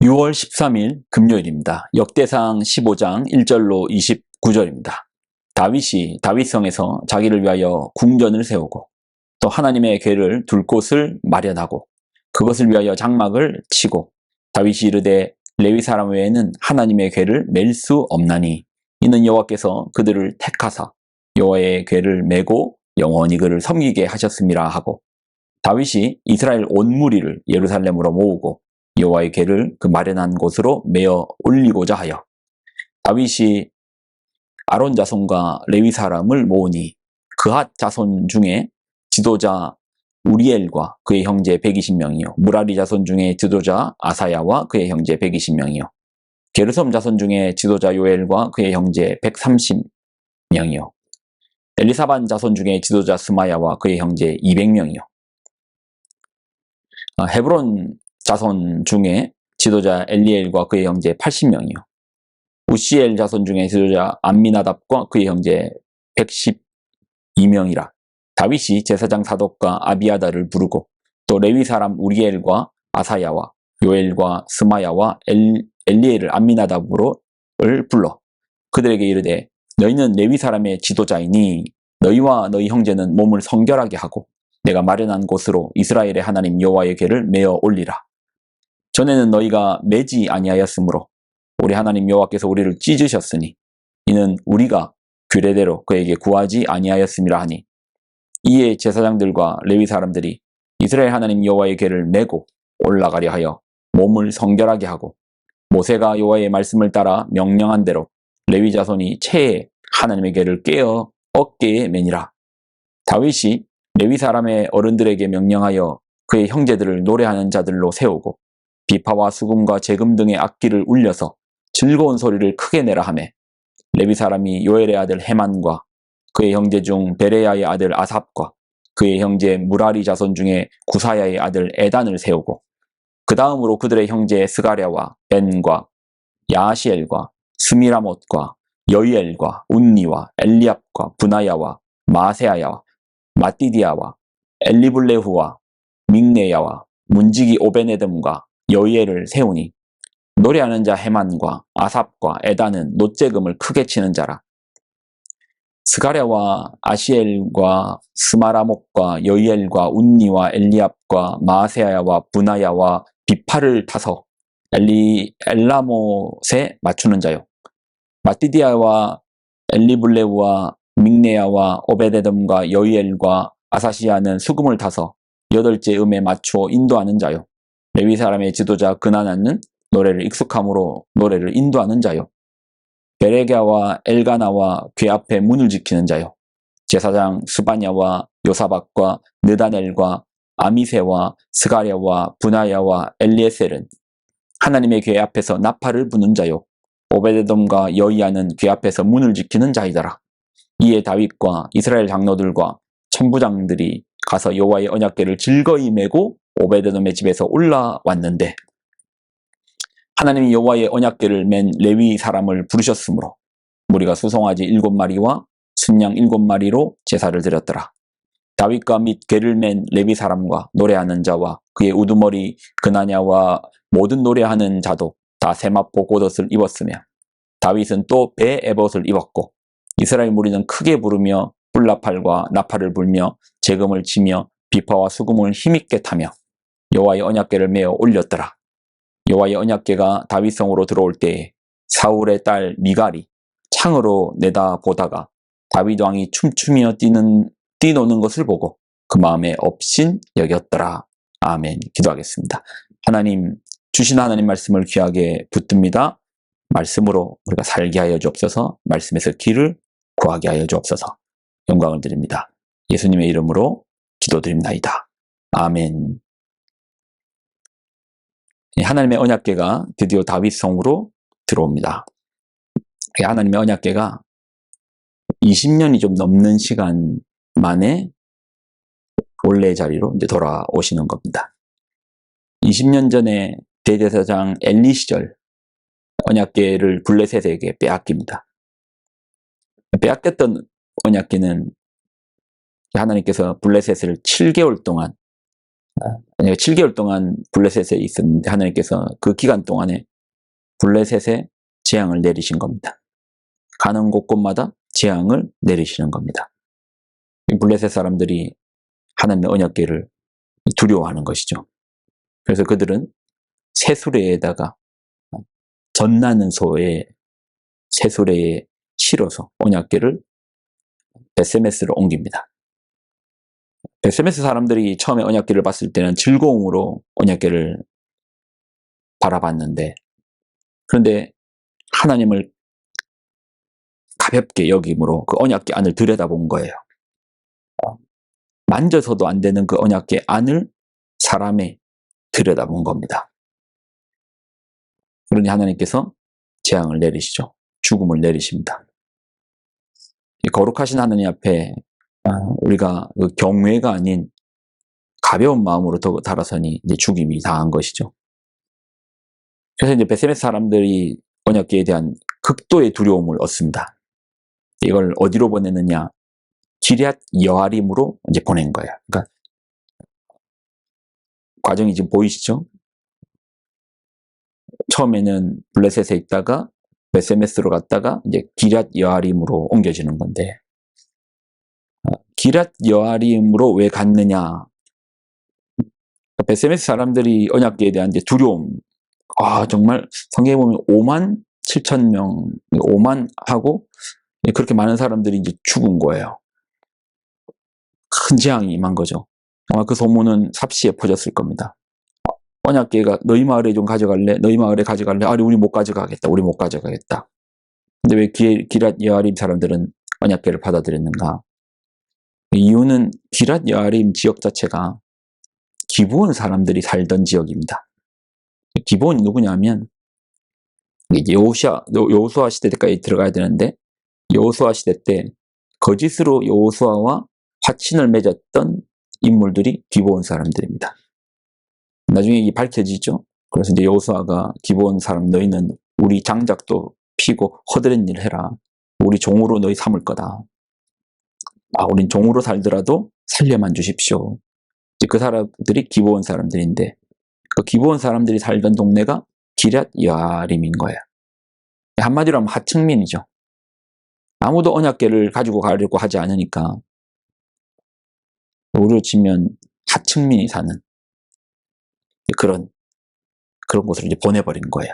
6월 13일 금요일입니다. 역대상 15장 1절로 29절입니다. 다윗이 다윗성에서 자기를 위하여 궁전을 세우고 또 하나님의 궤를 둘 곳을 마련하고 그것을 위하여 장막을 치고 다윗이 이르되 레위 사람 외에는 하나님의 궤를 맬 수 없나니 이는 여호와께서 그들을 택하사 여호와의 궤를 메고 영원히 그를 섬기게 하셨음이라 하고 다윗이 이스라엘 온 무리를 예루살렘으로 모으고 여호와의 궤를 그 마련한 곳으로 메어 올리고자 하여 다윗이 아론 자손과 레위 사람을 모으니 그핫 자손 중에 지도자 우리엘과 그의 형제 120명이요 무라리 자손 중에 지도자 아사야와 그의 형제 120명이요 게르솜 자손 중에 지도자 요엘과 그의 형제 130명이요 엘리사반 자손 중에 지도자 스마야와 그의 형제 200명이요 헤브론 자손 중에 지도자 엘리엘과 그의 형제 80명이요 우시엘 자손 중에 지도자 암미나답과 그의 형제 112명이라 다윗이 제사장 사독과 아비아다를 부르고 또 레위 사람 우리엘과 아사야와 요엘과 스마야와 엘리엘을 암미나답을 불러 그들에게 이르되 너희는 레위 사람의 지도자이니 너희와 너희 형제는 몸을 성결하게 하고 내가 마련한 곳으로 이스라엘의 하나님 여호와의 궤를 메어 올리라. 전에는 너희가 매지 아니하였으므로 우리 하나님 여호와께서 우리를 찢으셨으니 이는 우리가 규례대로 그에게 구하지 아니하였음이라 하니 이에 제사장들과 레위 사람들이 이스라엘 하나님 여호와의 궤를 메고 올라가려 하여 몸을 성결하게 하고 모세가 여호와의 말씀을 따라 명령한 대로 레위 자손이 채에 하나님의 궤를 깨어 어깨에 매니라. 다윗이 레위 사람의 어른들에게 명령하여 그의 형제들을 노래하는 자들로 세우고 비파와 수금과 재금 등의 악기를 울려서 즐거운 소리를 크게 내라 하매 레위 사람이 요엘의 아들 헤만과 그의 형제 중 베레야의 아들 아삽과 그의 형제 무라리 자손 중에 구사야의 아들 에단을 세우고 그 다음으로 그들의 형제 스가랴와 벤과 야시엘과 스미라못과 여이엘과 운니와 엘리압과 분하야와 마세아야와 마띠디아와 엘리블레후와 믹네야와 문지기 오베네듬과 여이엘을 세우니 노래하는 자 헤만과 아삽과 에단은 노재금을 크게 치는 자라. 스가랴와 아시엘과 스마라목과 여이엘과 운니와 엘리압과 마세아야와 분하야와 비파를 타서 엘라못에 맞추는 자요 마띠디아와 엘리블레우와 믹네야와 오베데돔과 여이엘과 아사시아는 수금을 타서 8째 음에 맞추어 인도하는 자요 레위 사람의 지도자 그나나는 노래를 익숙함으로 노래를 인도하는 자요 베레갸와 엘가나와 궤 앞에 문을 지키는 자요 제사장 스바냐와 요사박과 느다넬과 아미세와 스가랴와 분하야와 엘리에셀은 하나님의 궤 앞에서 나팔을 부는 자요 오베데돔과 여이야는 궤 앞에서 문을 지키는 자이더라. 이에 다윗과 이스라엘 장로들과 천부장들이 가서 여호와의 언약궤를 즐거이 메고 오베데돔의 집에서 올라왔는데 하나님이 여호와의 언약궤를 맨 레위 사람을 부르셨으므로 무리가 수송아지 7마리와 순양 7마리로 제사를 드렸더라. 다윗과 및 궤를 맨 레위 사람과 노래하는 자와 그의 우두머리 그나냐와 모든 노래하는 자도 다 세마포 겉옷을 입었으며 다윗은 또 배 에봇을 입었고 이스라엘 무리는 크게 부르며 불나팔과 나팔을 불며 재금을 치며 비파와 수금을 힘있게 타며 여호와의 언약궤를 메어 올렸더라. 여호와의 언약궤가 다윗성으로 들어올 때에 사울의 딸 미갈이 창으로 내다보다가 다윗 왕이 춤추며 뛰노는 것을 보고 그 마음에 업신 여겼더라. 아멘. 기도하겠습니다. 하나님, 주신 하나님 말씀을 귀하게 붙듭니다. 말씀으로 우리가 살게 하여 주옵소서. 말씀에서 길을 구하게 하여 주옵소서. 영광을 드립니다. 예수님의 이름으로 기도드립나이다. 아멘. 하나님의 언약궤가 드디어 다윗성으로 들어옵니다. 하나님의 언약궤가 20년이 좀 넘는 시간 만에 원래 자리로 이제 돌아오시는 겁니다. 20년 전에 대제사장 엘리 시절 언약궤를 블레셋에게 빼앗깁니다. 빼앗겼던 언약궤는 하나님께서 블레셋을 7개월 동안 만약에 7개월 동안 블레셋에 있었는데 하나님께서 그 기간 동안에 블레셋에 재앙을 내리신 겁니다. 가는 곳곳마다 재앙을 내리시는 겁니다. 블레셋 사람들이 하나님의 언약궤를 두려워하는 것이죠. 그래서 그들은 새수레에다가 젖나는 소의 새수레에 실어서 언약궤를 베세메스로 옮깁니다. 베세메스 사람들이 처음에 언약궤를 봤을 때는 즐거움으로 언약궤를 바라봤는데, 그런데 하나님을 가볍게 여김으로 그 언약궤 안을 들여다본 거예요. 만져서도 안 되는 그 언약궤 안을 사람이 들여다본 겁니다. 그러니 하나님께서 재앙을 내리시죠. 죽음을 내리십니다. 이 거룩하신 하나님 앞에 우리가 그 경외가 아닌 가벼운 마음으로 달아서니 이제 죽임이 당한 것이죠. 그래서 이제 베세메스 사람들이 언약궤에 대한 극도의 두려움을 얻습니다. 이걸 어디로 보내느냐? 기럇 여아림으로 이제 보낸 거예요. 그러니까 과정이 지금 보이시죠? 처음에는 블레셋에 있다가 베세메스로 갔다가 이제 기럇 여아림으로 옮겨지는 건데, 기럇 여아림으로 왜 갔느냐? 베세메스 사람들이 언약궤에 대한 이제 두려움, 정말 성경에 보면 5만 7천 명, 5만 하고 그렇게 많은 사람들이 이제 죽은 거예요. 큰 재앙이 임한 거죠. 아마 그 소문은 삽시에 퍼졌을 겁니다. 언약궤가 너희 마을에 좀 가져갈래? 너희 마을에 가져갈래? 아니, 우리 못 가져가겠다. 우리 못 가져가겠다. 근데 왜 기럇 여아림 사람들은 언약궤를 받아들였는가? 이유는 기럇 여아림 지역 자체가 기브온 사람들이 살던 지역입니다. 기브온이 누구냐면 이제 여호수아 시대 때까지 들어가야 되는데, 여호수아 시대 때 거짓으로 여호수아와 화친을 맺었던 인물들이 기브온 사람들입니다. 나중에 이게 밝혀지죠. 그래서 이제 여호수아가 기브온 사람, 너희는 우리 장작도 피고 허드렛 일 해라. 우리 종으로 너희 삼을 거다. 우린 종으로 살더라도 살려만 주십시오. 그 사람들이 기브온 사람들인데, 그 기브온 사람들이 살던 동네가 기럇 여아림인 거예요. 한마디로 하면 하층민이죠. 아무도 언약궤를 가지고 가려고 하지 않으니까 우리로 치면 하층민이 사는 그런 곳으로 이제 보내버린 거예요.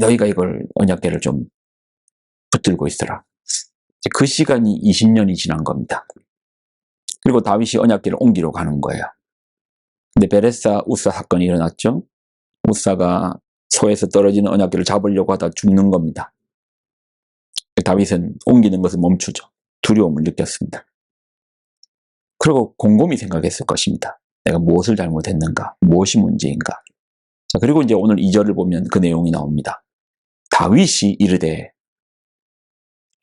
너희가 이걸 언약궤를 좀 붙들고 있어라. 그 시간이 20년이 지난 겁니다. 그리고 다윗이 언약궤를 옮기러 가는 거예요. 근데 베레사 우사 사건이 일어났죠. 우사가 소에서 떨어지는 언약궤를 잡으려고 하다 죽는 겁니다. 다윗은 옮기는 것을 멈추죠. 두려움을 느꼈습니다. 그리고 곰곰이 생각했을 것입니다. 내가 무엇을 잘못했는가? 무엇이 문제인가? 자, 그리고 이제 오늘 2절을 보면 그 내용이 나옵니다. 다윗이 이르되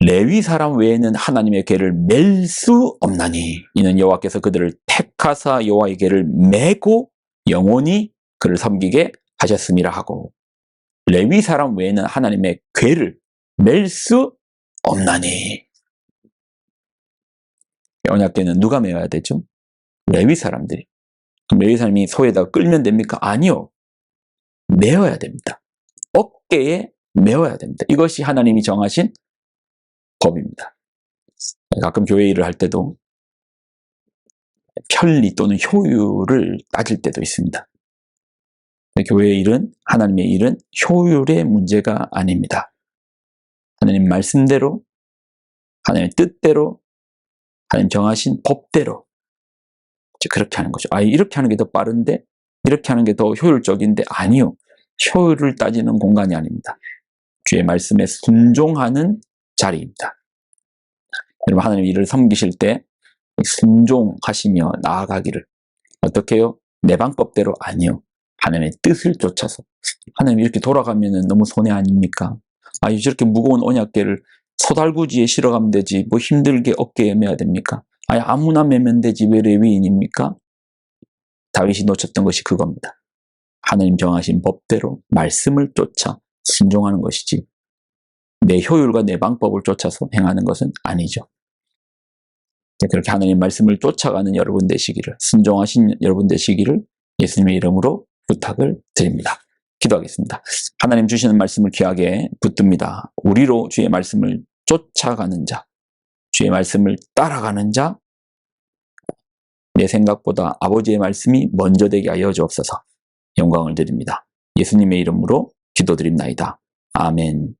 레위 사람 외에는 하나님의 궤를 맬 수 없나니 이는 여호와께서 그들을 택하사 여호와의 궤를 메고 영원히 그를 섬기게 하셨음이라 하고, 레위 사람 외에는 하나님의 궤를 맬 수 없나니. 언약궤는 누가 메어야 되죠? 레위 사람들이. 그럼 레위 사람이 소에다가 끌면 됩니까? 아니요. 메어야 됩니다. 어깨에 메어야 됩니다. 이것이 하나님이 정하신 법입니다. 가끔 교회 일을 할 때도 편리 또는 효율을 따질 때도 있습니다. 교회의 일은, 하나님의 일은 효율의 문제가 아닙니다. 하나님 말씀대로, 하나님의 뜻대로, 하나님 정하신 법대로 그렇게 하는 거죠. 이렇게 하는 게 더 빠른데, 이렇게 하는 게 더 효율적인데, 아니요. 효율을 따지는 공간이 아닙니다. 주의 말씀에 순종하는 자리입니다. 여러분, 하나님 일을 섬기실 때 순종하시며 나아가기를. 어떻게 해요? 내 방법대로? 아니요. 하나님의 뜻을 쫓아서. 하나님 이렇게 돌아가면 너무 손해 아닙니까? 저렇게 무거운 언약궤를 소달구지에 실어가면 되지 뭐 힘들게 어깨에 메야 됩니까? 아무나 메면 되지 왜 레위인입니까? 다윗이 놓쳤던 것이 그겁니다. 하나님 정하신 법대로 말씀을 쫓아 순종하는 것이지 내 효율과 내 방법을 쫓아서 행하는 것은 아니죠. 그렇게 하나님 말씀을 쫓아가는 여러분 되시기를, 순종하신 여러분 되시기를 예수님의 이름으로 부탁을 드립니다. 기도하겠습니다. 하나님 주시는 말씀을 귀하게 붙듭니다. 우리로 주의 말씀을 쫓아가는 자, 주의 말씀을 따라가는 자, 내 생각보다 아버지의 말씀이 먼저 되게 하여 주옵소서. 영광을 드립니다. 예수님의 이름으로 기도드립나이다. 아멘.